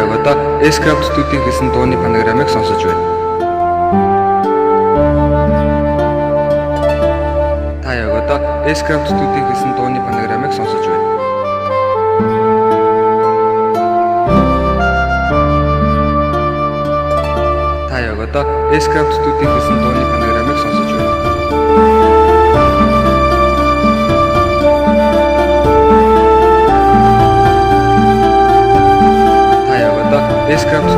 яг одоо S-Craft Studio гэсэн дууны панограммыг сонсож байна. Та яг одоо S-Craft Studio гэсэн дууны панограммыг сонсож байна. Та яг одоо S-Craft Studio гэсэн дууны панограммыг сонсож байна. S-Craft